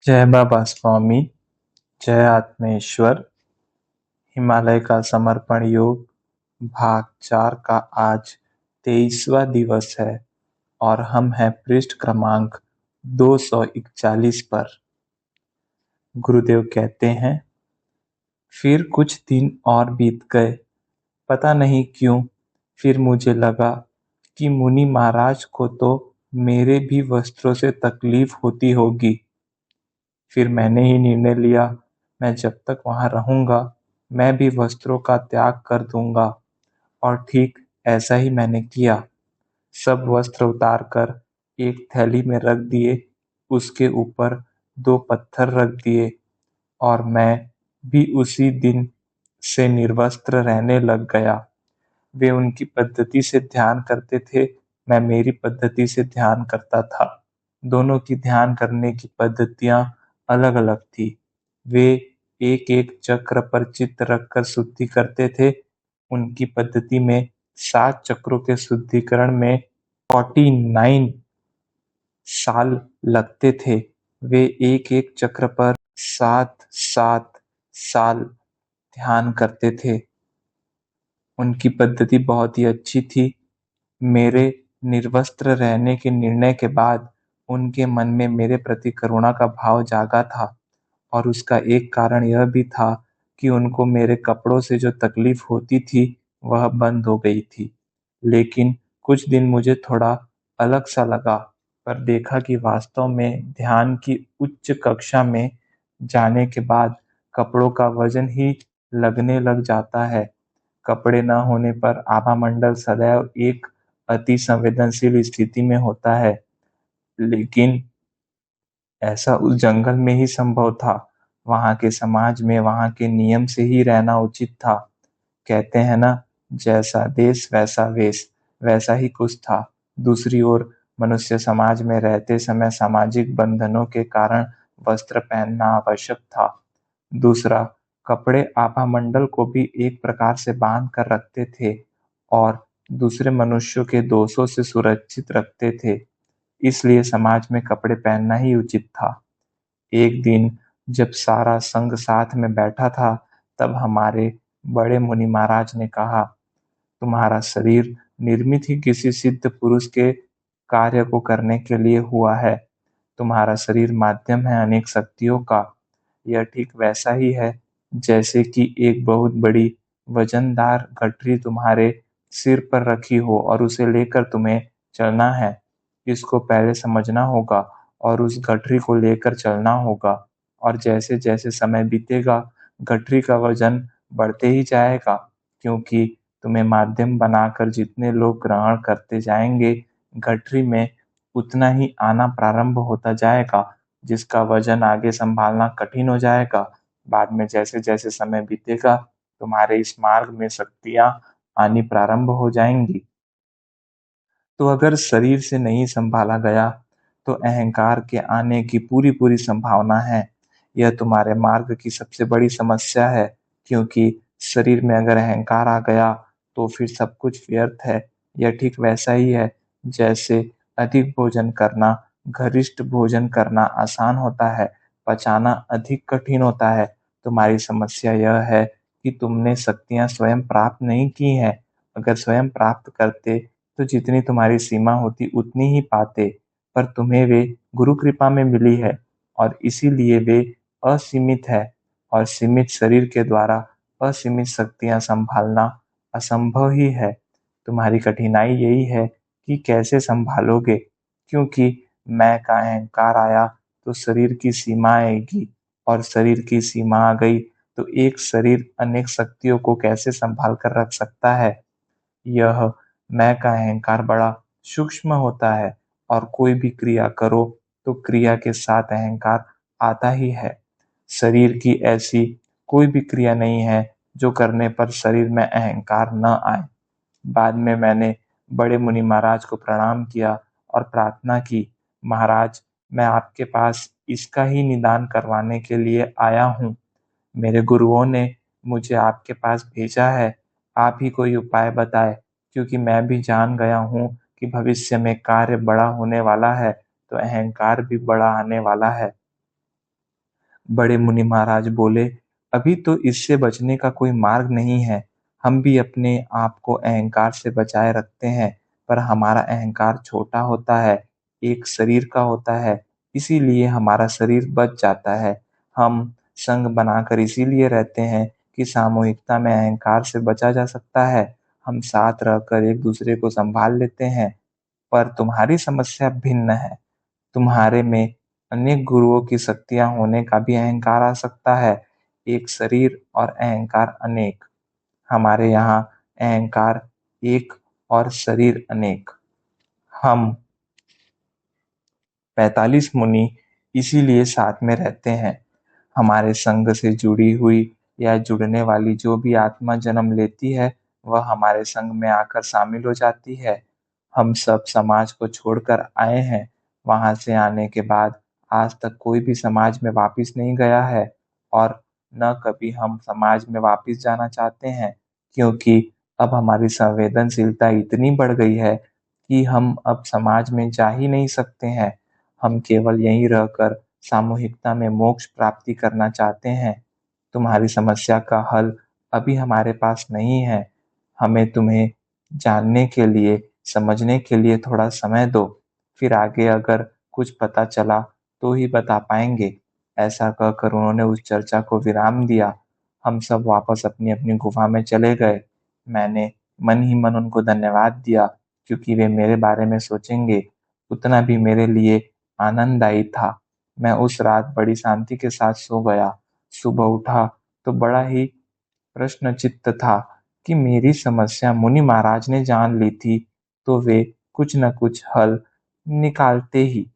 जय बाबा स्वामी, जय आत्मेश्वर। हिमालय का समर्पण योग भाग 4 का आज 23वां दिवस है और हम हैं पृष्ठ क्रमांक 241 पर। गुरुदेव कहते हैं, फिर कुछ दिन और बीत गए। पता नहीं क्यों फिर मुझे लगा कि मुनि महाराज को तो मेरे भी वस्त्रों से तकलीफ होती होगी। फिर मैंने ही निर्णय लिया, मैं जब तक वहां रहूंगा मैं भी वस्त्रों का त्याग कर दूंगा। और ठीक ऐसा ही मैंने किया। सब वस्त्र उतार कर एक थैली में रख दिए, उसके ऊपर 2 पत्थर रख दिए और मैं भी उसी दिन से निर्वस्त्र रहने लग गया। वे उनकी पद्धति से ध्यान करते थे, मैं मेरी पद्धति से ध्यान करता था। दोनों की ध्यान करने की पद्धतियां अलग अलग थी। वे एक एक चक्र पर चित्त रखकर शुद्धि करते थे। उनकी पद्धति में 7 चक्रों के शुद्धिकरण में 49 साल लगते थे। वे एक एक चक्र पर 7-7 साल ध्यान करते थे। उनकी पद्धति बहुत ही अच्छी थी। मेरे निर्वस्त्र रहने के निर्णय के बाद उनके मन में मेरे प्रति करुणा का भाव जागा था और उसका एक कारण यह भी था कि उनको मेरे कपड़ों से जो तकलीफ होती थी वह बंद हो गई थी। लेकिन कुछ दिन मुझे थोड़ा अलग सा लगा, पर देखा कि वास्तव में ध्यान की उच्च कक्षा में जाने के बाद कपड़ों का वजन ही लगने लग जाता है। कपड़े न होने पर आभामंडल सदैव एक अति संवेदनशील स्थिति में होता है, लेकिन ऐसा उस जंगल में ही संभव था। वहां के समाज में वहां के नियम से ही रहना उचित था। कहते हैं ना, जैसा देश वैसा वेश, वैसा ही कुछ था। दूसरी ओर मनुष्य समाज में रहते समय सामाजिक बंधनों के कारण वस्त्र पहनना आवश्यक था। दूसरा, कपड़े आभामंडल को भी एक प्रकार से बांध कर रखते थे और दूसरे मनुष्यों के दोषों से सुरक्षित रखते थे। इसलिए समाज में कपड़े पहनना ही उचित था। एक दिन जब सारा संघ साथ में बैठा था, तब हमारे बड़े मुनि महाराज ने कहा, तुम्हारा शरीर निर्मित ही किसी सिद्ध पुरुष के कार्य को करने के लिए हुआ है। तुम्हारा शरीर माध्यम है अनेक शक्तियों का। यह ठीक वैसा ही है जैसे कि एक बहुत बड़ी वजनदार गठरी तुम्हारे सिर पर रखी हो और उसे लेकर तुम्हें चलना है। इसको पहले समझना होगा और उस गठरी को लेकर चलना होगा। और जैसे जैसे समय बीतेगा गठरी का वजन बढ़ते ही जाएगा, क्योंकि तुम्हें माध्यम बनाकर जितने लोग ग्रहण करते जाएंगे गठरी में उतना ही आना प्रारंभ होता जाएगा, जिसका वजन आगे संभालना कठिन हो जाएगा। बाद में जैसे जैसे समय बीतेगा तुम्हारे इस मार्ग में शक्तियां आनी प्रारंभ हो जाएंगी। तो अगर शरीर से नहीं संभाला गया तो अहंकार के आने की पूरी पूरी संभावना है। यह तुम्हारे मार्ग की सबसे बड़ी समस्या है, क्योंकि शरीर में अगर अहंकार आ गया तो फिर सब कुछ व्यर्थ है। यह ठीक वैसा ही है जैसे अधिक भोजन करना, गरिष्ठ भोजन करना आसान होता है, पचाना अधिक कठिन होता है। तुम्हारी समस्या यह है कि तुमने शक्तियां स्वयं प्राप्त नहीं की हैं। अगर स्वयं प्राप्त करते तो जितनी तुम्हारी सीमा होती उतनी ही पाते, पर तुम्हें वे गुरु कृपा में मिली है और इसीलिए वे असीमित है। और सीमित शरीर के द्वारा असीमित शक्तियां संभालना असंभव ही है। तुम्हारी कठिनाई यही है कि कैसे संभालोगे, क्योंकि मैं का अहंकार आया तो शरीर की सीमा आएगी और शरीर की सीमा आ गई तो एक शरीर अनेक शक्तियों को कैसे संभाल कर रख सकता है। यह मैं का अहंकार बड़ा सूक्ष्म होता है और कोई भी क्रिया करो तो क्रिया के साथ अहंकार आता ही है। शरीर की ऐसी कोई भी क्रिया नहीं है जो करने पर शरीर में अहंकार न आए। बाद में मैंने बड़े मुनि महाराज को प्रणाम किया और प्रार्थना की, महाराज मैं आपके पास इसका ही निदान करवाने के लिए आया हूँ। मेरे गुरुओं ने मुझे आपके पास भेजा है। आप ही कोई उपाय बताएं, क्योंकि मैं भी जान गया हूँ कि भविष्य में कार्य बड़ा होने वाला है तो अहंकार भी बड़ा आने वाला है। बड़े मुनि महाराज बोले, अभी तो इससे बचने का कोई मार्ग नहीं है। हम भी अपने आप को अहंकार से बचाए रखते हैं, पर हमारा अहंकार छोटा होता है, एक शरीर का होता है, इसीलिए हमारा शरीर बच जाता है। हम संग बनाकर इसीलिए रहते हैं कि सामूहिकता में अहंकार से बचा जा सकता है। हम साथ रहकर एक दूसरे को संभाल लेते हैं। पर तुम्हारी समस्या भिन्न है। तुम्हारे में अनेक गुरुओं की शक्तियां होने का भी अहंकार आ सकता है। एक शरीर और अहंकार अनेक। हमारे यहाँ अहंकार एक और शरीर अनेक। हम 45 मुनि इसीलिए साथ में रहते हैं। हमारे संग से जुड़ी हुई या जुड़ने वाली जो भी आत्मा जन्म लेती है, वह हमारे संग में आकर शामिल हो जाती है। हम सब समाज को छोड़कर आए हैं। वहां से आने के बाद आज तक कोई भी समाज में वापिस नहीं गया है और न कभी हम समाज में वापिस जाना चाहते हैं, क्योंकि अब हमारी संवेदनशीलता इतनी बढ़ गई है कि हम अब समाज में जा ही नहीं सकते हैं। हम केवल यहीं रहकर सामूहिकता में मोक्ष प्राप्ति करना चाहते हैं। तुम्हारी समस्या का हल अभी हमारे पास नहीं है। हमें तुम्हें जानने के लिए, समझने के लिए थोड़ा समय दो, फिर आगे अगर कुछ पता चला तो ही बता पाएंगे। ऐसा कहकर उन्होंने उस चर्चा को विराम दिया। हम सब वापस अपनी अपनी गुफा में चले गए। मैंने मन ही मन उनको धन्यवाद दिया, क्योंकि वे मेरे बारे में सोचेंगे उतना भी मेरे लिए आनंददायी था। मैं उस रात बड़ी शांति के साथ सो गया। सुबह उठा तो बड़ा ही प्रश्नचित्त था कि मेरी समस्या मुनि महाराज ने जान ली थी, तो वे कुछ न कुछ हल निकालते ही।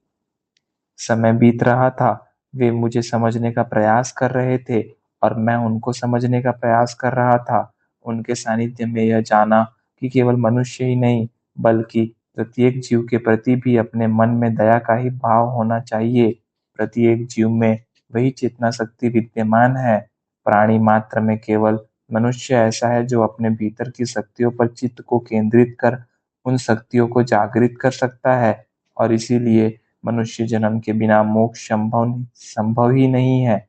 समय बीत रहा था, वे मुझे समझने का प्रयास कर रहे थे और मैं उनको समझने का प्रयास कर रहा था। उनके सानिध्य में यह जाना कि केवल मनुष्य ही नहीं, बल्कि प्रत्येक जीव के प्रति भी अपने मन में दया का ही भाव होना चाहिए। प्रत्येक जीव में वही चेतना शक्ति विद्यमान है। प्राणी मात्र में केवल मनुष्य ऐसा है जो अपने भीतर की शक्तियों पर चित्त को केंद्रित कर उन शक्तियों को जागृत कर सकता है, और इसीलिए मनुष्य जन्म के बिना मोक्ष संभव ही नहीं है।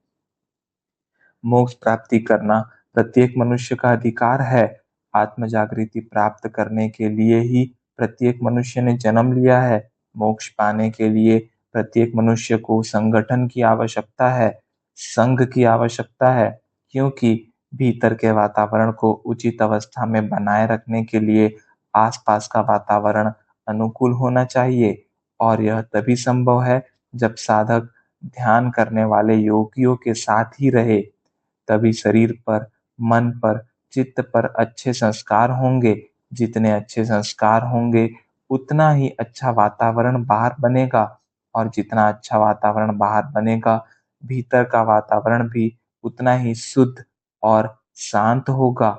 मोक्ष प्राप्ति करना प्रत्येक मनुष्य का अधिकार है। आत्म जागृति प्राप्त करने के लिए ही प्रत्येक मनुष्य ने जन्म लिया है। मोक्ष पाने के लिए प्रत्येक मनुष्य को संगठन की आवश्यकता है, संघ की आवश्यकता है, क्योंकि भीतर के वातावरण को उचित अवस्था में बनाए रखने के लिए आसपास का वातावरण अनुकूल होना चाहिए, और यह तभी संभव है जब साधक ध्यान करने वाले योगियों के साथ ही रहे। तभी शरीर पर, मन पर, चित्त पर अच्छे संस्कार होंगे। जितने अच्छे संस्कार होंगे उतना ही अच्छा वातावरण बाहर बनेगा, और जितना अच्छा वातावरण बाहर बनेगा, भीतर का वातावरण भी उतना ही शुद्ध और शांत होगा।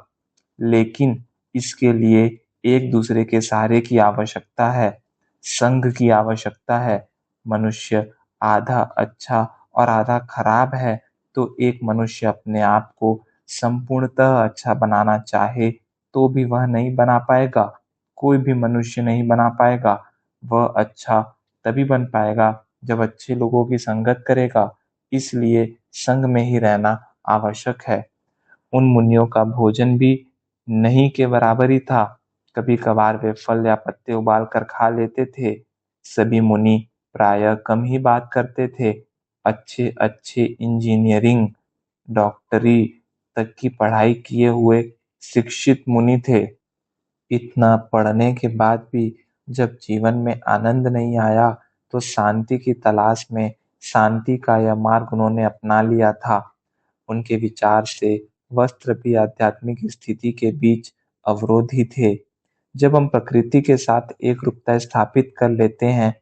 लेकिन इसके लिए एक दूसरे के सहारे की आवश्यकता है, संघ की आवश्यकता है। मनुष्य आधा अच्छा और आधा खराब है, तो एक मनुष्य अपने आप को संपूर्णतः अच्छा बनाना चाहे तो भी वह नहीं बना पाएगा। कोई भी मनुष्य नहीं बना पाएगा। वह अच्छा तभी बन पाएगा जब अच्छे लोगों की संगत करेगा। इसलिए संग में ही रहना आवश्यक है। उन मुनियों का भोजन भी नहीं के बराबर ही था। कभी कभार वे फल या पत्ते उबाल कर खा लेते थे। सभी मुनि प्रायः कम ही बात करते थे। अच्छे अच्छे इंजीनियरिंग, डॉक्टरी तक की पढ़ाई किए हुए शिक्षित मुनि थे। इतना पढ़ने के बाद भी जब जीवन में आनंद नहीं आया, तो शांति की तलाश में शांति का यह मार्ग उन्होंने अपना लिया था। उनके विचार से वस्त्र भी आध्यात्मिक स्थिति के बीच अवरोधी थे। जब हम प्रकृति के साथ एक रूपता स्थापित कर लेते हैं,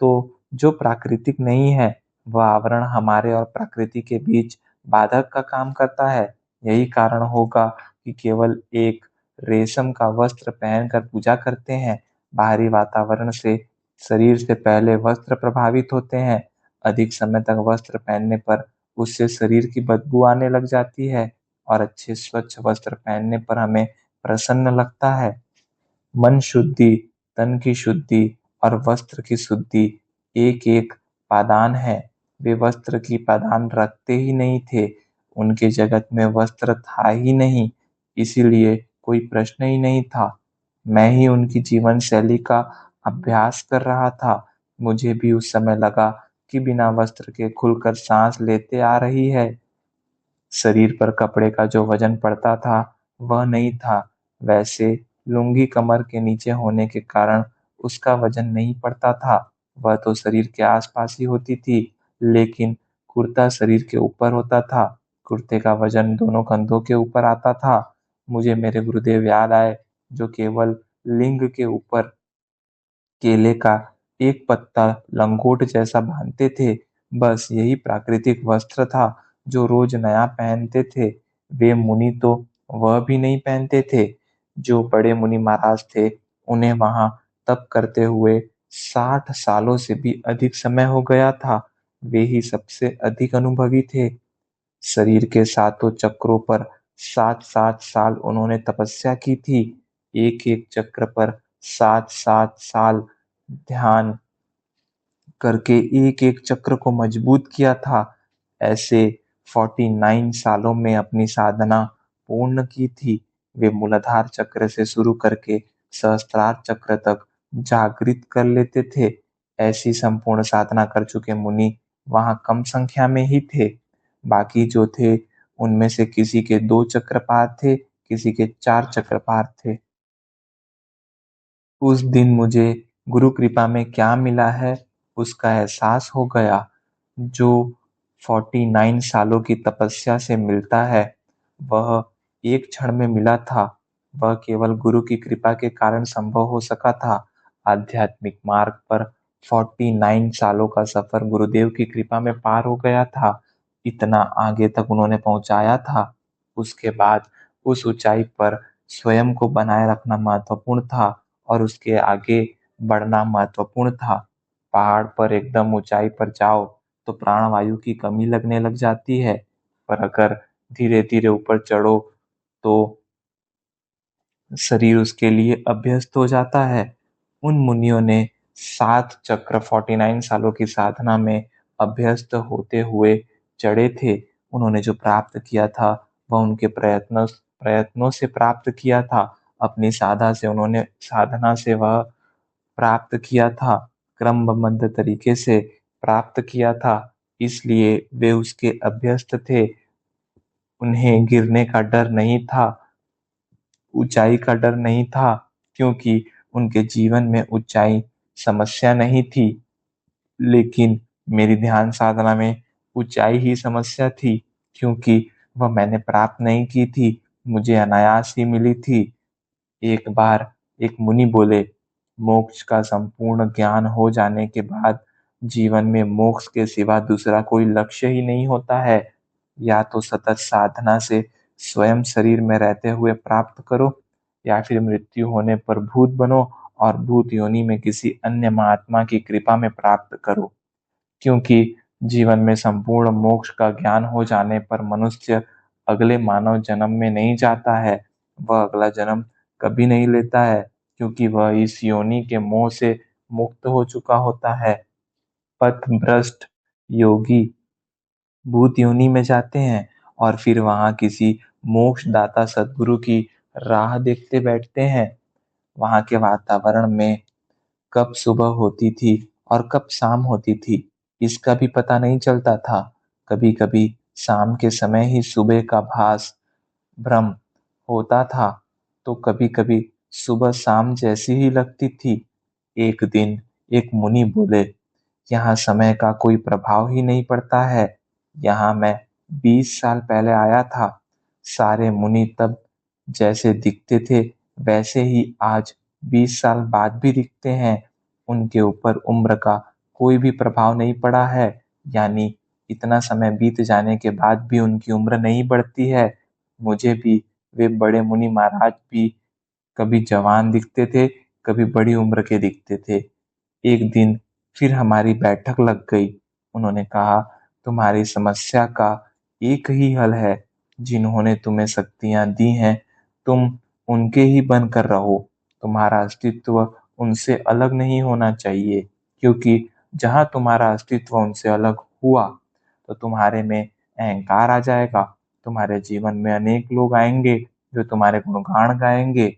तो जो प्राकृतिक नहीं है, वह आवरण हमारे और प्रकृति के बीच बाधक का काम करता है। यही कारण होगा कि केवल एक रेशम का वस्त्र पहनकर पूजा करते हैं। बाहरी वातावरण से शरीर से पहले वस्त्र प्रभावित होते हैं। अधिक समय तक वस्त्र पहनने पर उससे शरीर की बदबू आने लग जाती है, और अच्छे स्वच्छ वस्त्र पहनने पर हमें प्रसन्न लगता है। मन शुद्धि, तन की शुद्धि और वस्त्र की शुद्धि एक एक पादान है। वे वस्त्र की पादान रखते ही नहीं थे। उनके जगत में वस्त्र था ही नहीं, इसीलिए कोई प्रश्न ही नहीं था। मैं ही उनकी जीवन शैली का अभ्यास कर रहा था। मुझे भी उस समय लगा कि बिना वस्त्र के खुलकर सांस लेते आ रही है। शरीर पर कपड़े का जो वजन पड़ता था वह नहीं था। वैसे लुंगी कमर के नीचे होने के कारण उसका वजन नहीं पड़ता था। वह तो शरीर के आसपास ही होती थी, लेकिन कुर्ता शरीर के ऊपर होता था। कुर्ते का वजन दोनों कंधों के ऊपर आता था। मुझे मेरे गुरुदेव याद आए, जो केवल लिंग के ऊपर केले का एक पत्ता लंगोट जैसा बांधते थे। बस यही प्राकृतिक वस्त्र था जो रोज नया पहनते थे। वे मुनि तो वह भी नहीं पहनते थे। जो बड़े मुनि महाराज थे, उन्हें वहां तप करते हुए 60 सालों से भी अधिक समय हो गया था। वे ही सबसे अधिक अनुभवी थे। शरीर के सातों चक्रों पर 7-7 साल उन्होंने तपस्या की थी। एक एक चक्र पर 7-7 साल ध्यान करके एक एक चक्र को मजबूत किया था। ऐसे 49 सालों में अपनी साधना पूर्ण की थी। वे मूलाधार चक्र से शुरू करके सहस्त्रार चक्र तक जागृत कर लेते थे। ऐसी संपूर्ण साधना कर चुके मुनि वहां कम संख्या में ही थे। बाकी जो थे, उनमें से किसी के 2 चक्र पार थे, किसी के 4 चक्र पार थे। उस दिन मुझे गुरु कृपा में क्या मिला है, उसका एहसास हो गया। जो 49 सालों की तपस्या से मिलता है, वह एक क्षण में मिला था। वह केवल गुरु की कृपा के कारण संभव हो सका था। आध्यात्मिक मार्ग पर 49 सालों का सफर गुरुदेव की कृपा में पार हो गया था। इतना आगे तक उन्होंने पहुंचाया था। उसके बाद उस ऊंचाई पर स्वयं को बनाए रखना महत्वपूर्ण था और उसके आगे बढ़ना महत्वपूर्ण था। पहाड़ पर एकदम ऊंचाई पर जाओ तो प्राणवायु की कमी लगने लग जाती है, पर अगर धीरे धीरे ऊपर चढ़ो तो शरीर उसके लिए अभ्यस्त हो जाता है। उन मुनियों ने 7 चक्र 49 सालों की साधना में अभ्यस्त होते हुए चढ़े थे। उन्होंने जो प्राप्त किया था, वह उनके प्रयत्नों से प्राप्त किया था। अपनी साधना से वह प्राप्त किया था, क्रमबद्ध तरीके से प्राप्त किया था। इसलिए वे उसके अभ्यस्त थे। उन्हें गिरने का डर नहीं था, ऊंचाई का डर नहीं था, क्योंकि उनके जीवन में ऊंचाई समस्या नहीं थी। लेकिन मेरी ध्यान साधना में ऊंचाई ही समस्या थी, क्योंकि वह मैंने प्राप्त नहीं की थी, मुझे अनायास ही मिली थी। एक बार एक मुनि बोले, मोक्ष का संपूर्ण ज्ञान हो जाने के बाद जीवन में मोक्ष के सिवा दूसरा कोई लक्ष्य ही नहीं होता है। या तो सतत साधना से स्वयं शरीर में रहते हुए प्राप्त करो, या फिर मृत्यु होने पर भूत बनो और भूत योनि में किसी अन्य महात्मा की कृपा में प्राप्त करो। क्योंकि जीवन में संपूर्ण मोक्ष का ज्ञान हो जाने पर मनुष्य अगले मानव जन्म में नहीं जाता है। वह अगला जन्म कभी नहीं लेता है, क्योंकि वह इस योनि के मोह से मुक्त हो चुका होता है। पथ भ्रष्ट योगी भूत योनि में जाते हैं और फिर वहां किसी मोक्षदाता सद्गुरु की राह देखते बैठते हैं। वहां के वातावरण में कब सुबह होती थी और कब शाम होती थी, इसका भी पता नहीं चलता था। कभी कभी शाम के समय ही सुबह का भास भ्रम होता था, तो कभी कभी सुबह शाम जैसी ही लगती थी। एक दिन एक मुनि बोले, यहाँ समय का कोई प्रभाव ही नहीं पड़ता है। यहाँ मैं 20 साल पहले आया था। सारे मुनि तब जैसे दिखते थे, वैसे ही आज 20 साल बाद भी दिखते हैं। उनके ऊपर उम्र का कोई भी प्रभाव नहीं पड़ा है, यानी इतना समय बीत जाने के बाद भी उनकी उम्र नहीं बढ़ती है। मुझे भी वे बड़े मुनि महाराज भी कभी जवान दिखते थे, कभी बड़ी उम्र के दिखते थे। एक दिन फिर हमारी बैठक लग गई। उन्होंने कहा, तुम्हारी समस्या का एक ही हल है। जिन्होंने तुम्हें शक्तियां दी हैं, तुम उनके ही बनकर रहो। तुम्हारा अस्तित्व उनसे अलग नहीं होना चाहिए, क्योंकि जहां तुम्हारा अस्तित्व उनसे अलग हुआ तो तुम्हारे में अहंकार आ जाएगा। तुम्हारे जीवन में अनेक लोग आएंगे जो तुम्हारे गुणगान गाएंगे,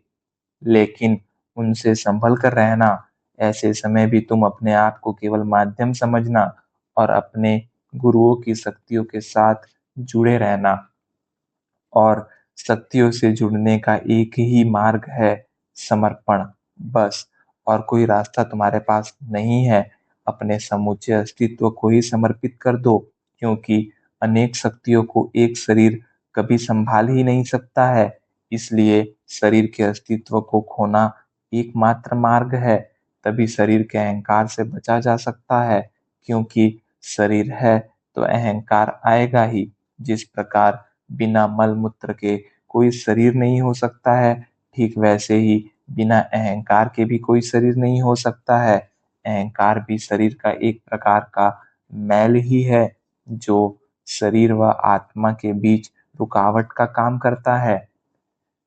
लेकिन उनसे संभल कर रहना। ऐसे समय भी तुम अपने आप को केवल माध्यम समझना और अपने गुरुओं की शक्तियों के साथ जुड़े रहना। और शक्तियों से जुड़ने का एक ही मार्ग है, समर्पण, बस। और कोई रास्ता तुम्हारे पास नहीं है। अपने समूचे अस्तित्व को ही समर्पित कर दो, क्योंकि अनेक शक्तियों को एक शरीर कभी संभाल ही नहीं सकता है। इसलिए शरीर के अस्तित्व को खोना एकमात्र मार्ग है। तभी शरीर के अहंकार से बचा जा सकता है, क्योंकि शरीर है तो अहंकार आएगा ही। जिस प्रकार बिना मल मूत्र के कोई शरीर नहीं हो सकता है, ठीक वैसे ही बिना अहंकार के भी कोई शरीर नहीं हो सकता है। अहंकार भी शरीर का एक प्रकार का मैल ही है, जो शरीर व आत्मा के बीच रुकावट का काम करता है।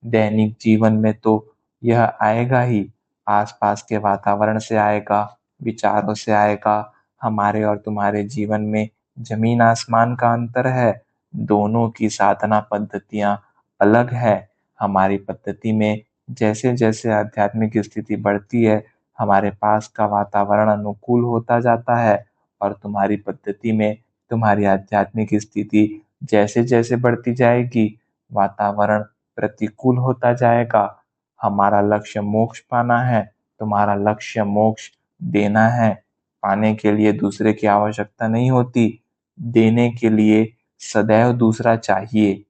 दैनिक जीवन में तो यह आएगा ही, आसपास के वातावरण से आएगा, विचारों से आएगा। हमारे और तुम्हारे जीवन में जमीन आसमान का अंतर है। दोनों की साधना पद्धतियां अलग है। हमारी पद्धति में जैसे जैसे आध्यात्मिक स्थिति बढ़ती है, हमारे पास का वातावरण अनुकूल होता जाता है, और तुम्हारी पद्धति में तुम्हारी आध्यात्मिक स्थिति जैसे जैसे बढ़ती जाएगी, वातावरण प्रतिकूल होता जाएगा। हमारा लक्ष्य मोक्ष पाना है, तुम्हारा लक्ष्य मोक्ष देना है। पाने के लिए दूसरे की आवश्यकता नहीं होती, देने के लिए सदैव दूसरा चाहिए।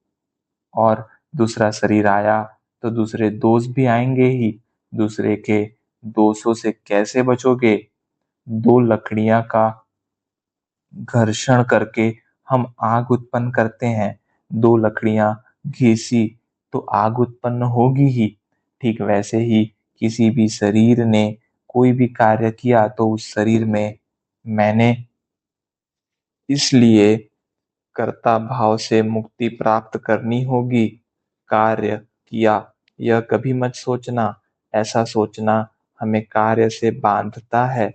और दूसरा शरीर आया तो दूसरे दोष भी आएंगे ही। दूसरे के दोषों से कैसे बचोगे? दो लकड़ियां का घर्षण करके हम आग उत्पन्न करते हैं। दो लकड़ियां घिसी तो आग उत्पन्न होगी ही। ठीक वैसे ही किसी भी शरीर ने कोई भी कार्य किया तो उस शरीर में मैंने इसलिए कर्ता भाव से मुक्ति प्राप्त करनी होगी। कार्य किया यह कभी मत सोचना। ऐसा सोचना हमें कार्य से बांधता है,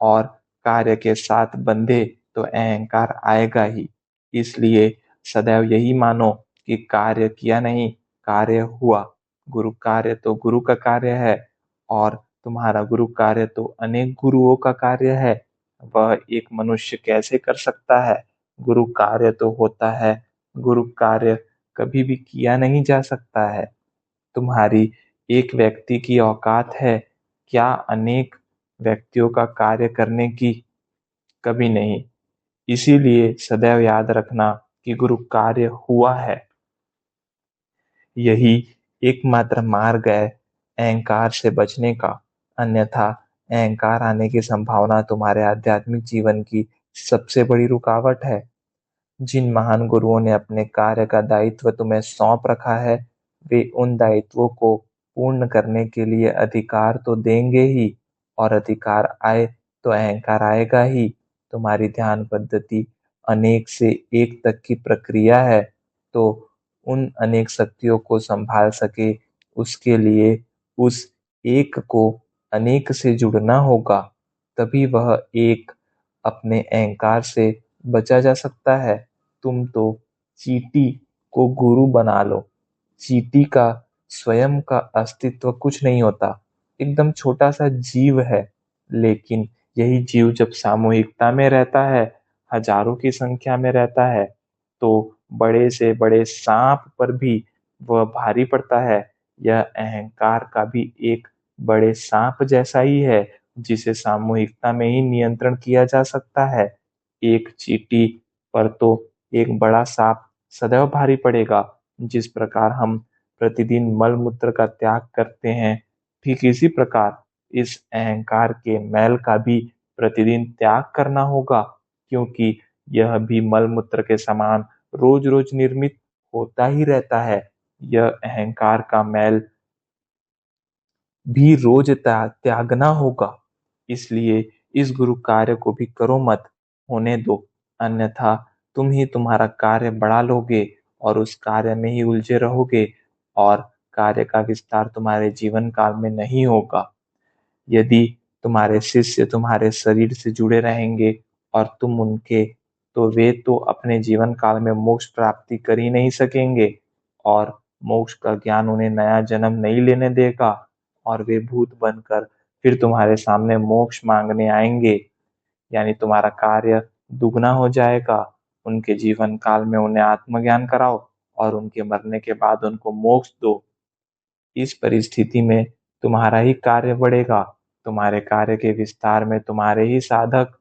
और कार्य के साथ बंधे तो अहंकार आएगा ही। इसलिए सदैव यही मानो कि कार्य किया नहीं, कार्य हुआ। गुरु कार्य तो गुरु का कार्य है, और तुम्हारा गुरु कार्य तो अनेक गुरुओं का कार्य है। वह एक मनुष्य कैसे कर सकता है? गुरु कार्य तो होता है, गुरु कार्य कभी भी किया नहीं जा सकता है। तुम्हारी एक व्यक्ति की औकात है क्या अनेक व्यक्तियों का कार्य करने की? कभी नहीं। इसीलिए सदैव याद रखना कि गुरु कार्य हुआ है। यही एकमात्र मार्ग है अहंकार से बचने का। अन्यथा अहंकार आने की संभावना तुम्हारे आध्यात्मिक जीवन की सबसे बड़ी रुकावट है। जिन महान गुरुओं ने अपने कार्य का दायित्व तुम्हें सौंप रखा है, वे उन दायित्वों को पूर्ण करने के लिए अधिकार तो देंगे ही, और अधिकार आए तो अहंकार आएगा ही। तुम्हारी ध्यान पद्धति अनेक से एक तक की प्रक्रिया है, तो उन अनेक शक्तियों को संभाल सके उसके लिए उस एक को अनेक से जुड़ना होगा। तभी वह एक अपने अहंकार से बचा जा सकता है। तुम तो चींटी को गुरु बना लो। चींटी का स्वयं का अस्तित्व कुछ नहीं होता, एकदम छोटा सा जीव है। लेकिन यही जीव जब सामूहिकता में रहता है, हजारों की संख्या में रहता है, तो बड़े से बड़े सांप पर भी वह भारी पड़ता है। यह अहंकार का भी एक बड़े सांप जैसा ही है, जिसे सामूहिकता में ही नियंत्रण किया जा सकता है। एक चींटी पर तो एक बड़ा सांप सदैव भारी पड़ेगा। जिस प्रकार हम प्रतिदिन मल मूत्र का त्याग करते हैं, ठीक इसी प्रकार इस अहंकार के मैल का भी प्रतिदिन त्याग करना होगा, क्योंकि यह भी मल मूत्र के समान रोज रोज निर्मित होता ही रहता है। यह अहंकार का मैल भी रोज त्यागना होगा। इसलिए इस गुरु कार्य को भी करो मत, होने दो। अन्यथा तुम ही तुम्हारा कार्य बढ़ा लोगे और उस कार्य में ही उलझे रहोगे, और कार्य का विस्तार तुम्हारे जीवन काल में नहीं होगा। यदि तुम्हारे शिष्य तुम्हारे शरीर से जुड़े रहेंगे और तुम उनके तो वे तो अपने जीवन काल में मोक्ष प्राप्ति कर ही नहीं सकेंगे, और मोक्ष का ज्ञान उन्हें नया जन्म नहीं लेने देगा, और वे भूत बनकर फिर तुम्हारे सामने मोक्ष मांगने आएंगे। यानी तुम्हारा कार्य दुगना हो जाएगा। उनके जीवन काल में उन्हें आत्मज्ञान कराओ और उनके मरने के बाद उनको मोक्ष दो। इस परिस्थिति में तुम्हारा ही कार्य बढ़ेगा। तुम्हारे कार्य के विस्तार में तुम्हारे ही साधक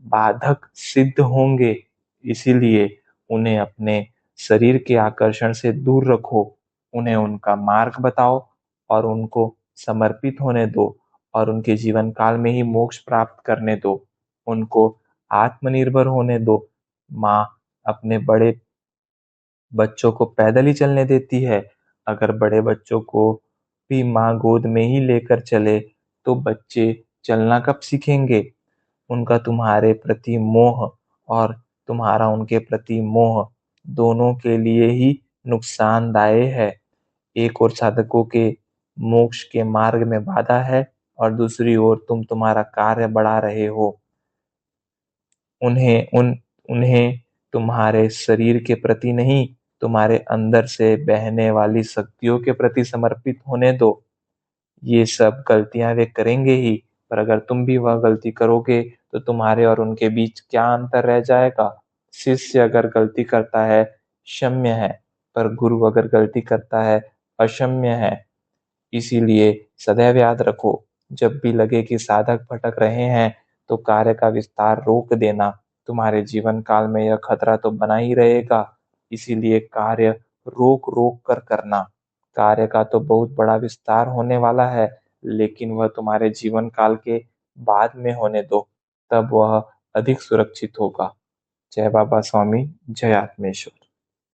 बाधक सिद्ध होंगे। इसीलिए उन्हें अपने शरीर के आकर्षण से दूर रखो, उन्हें उनका मार्ग बताओ और उनको समर्पित होने दो, और उनके जीवन काल में ही मोक्ष प्राप्त करने दो। उनको आत्मनिर्भर होने दो। माँ अपने बड़े बच्चों को पैदल ही चलने देती है। अगर बड़े बच्चों को भी माँ गोद में ही लेकर चले तो बच्चे चलना कब सीखेंगे। उनका तुम्हारे प्रति मोह और तुम्हारा उनके प्रति मोह दोनों के लिए ही नुकसानदायक है। एक ओर साधकों के मोक्ष के मार्ग में बाधा है, और दूसरी ओर तुम तुम्हारा कार्य बढ़ा रहे हो। उन्हें तुम्हारे शरीर के प्रति नहीं, तुम्हारे अंदर से बहने वाली शक्तियों के प्रति समर्पित होने दो। ये सब गलतियां वे करेंगे ही, पर अगर तुम भी वह गलती करोगे तो तुम्हारे और उनके बीच क्या अंतर रह जाएगा। शिष्य अगर गलती करता है क्षम्य है, पर गुरु अगर गलती करता है अक्षम्य है। इसीलिए सदैव याद रखो, जब भी लगे कि साधक भटक रहे हैं तो कार्य का विस्तार रोक देना। तुम्हारे जीवन काल में यह खतरा तो बना ही रहेगा। इसीलिए कार्य रोक रोक कर करना। कार्य का तो बहुत बड़ा विस्तार होने वाला है, लेकिन वह तुम्हारे जीवन काल के बाद में होने दो, तब वह अधिक सुरक्षित होगा। जय बाबा स्वामी, जय आत्मेश्वर।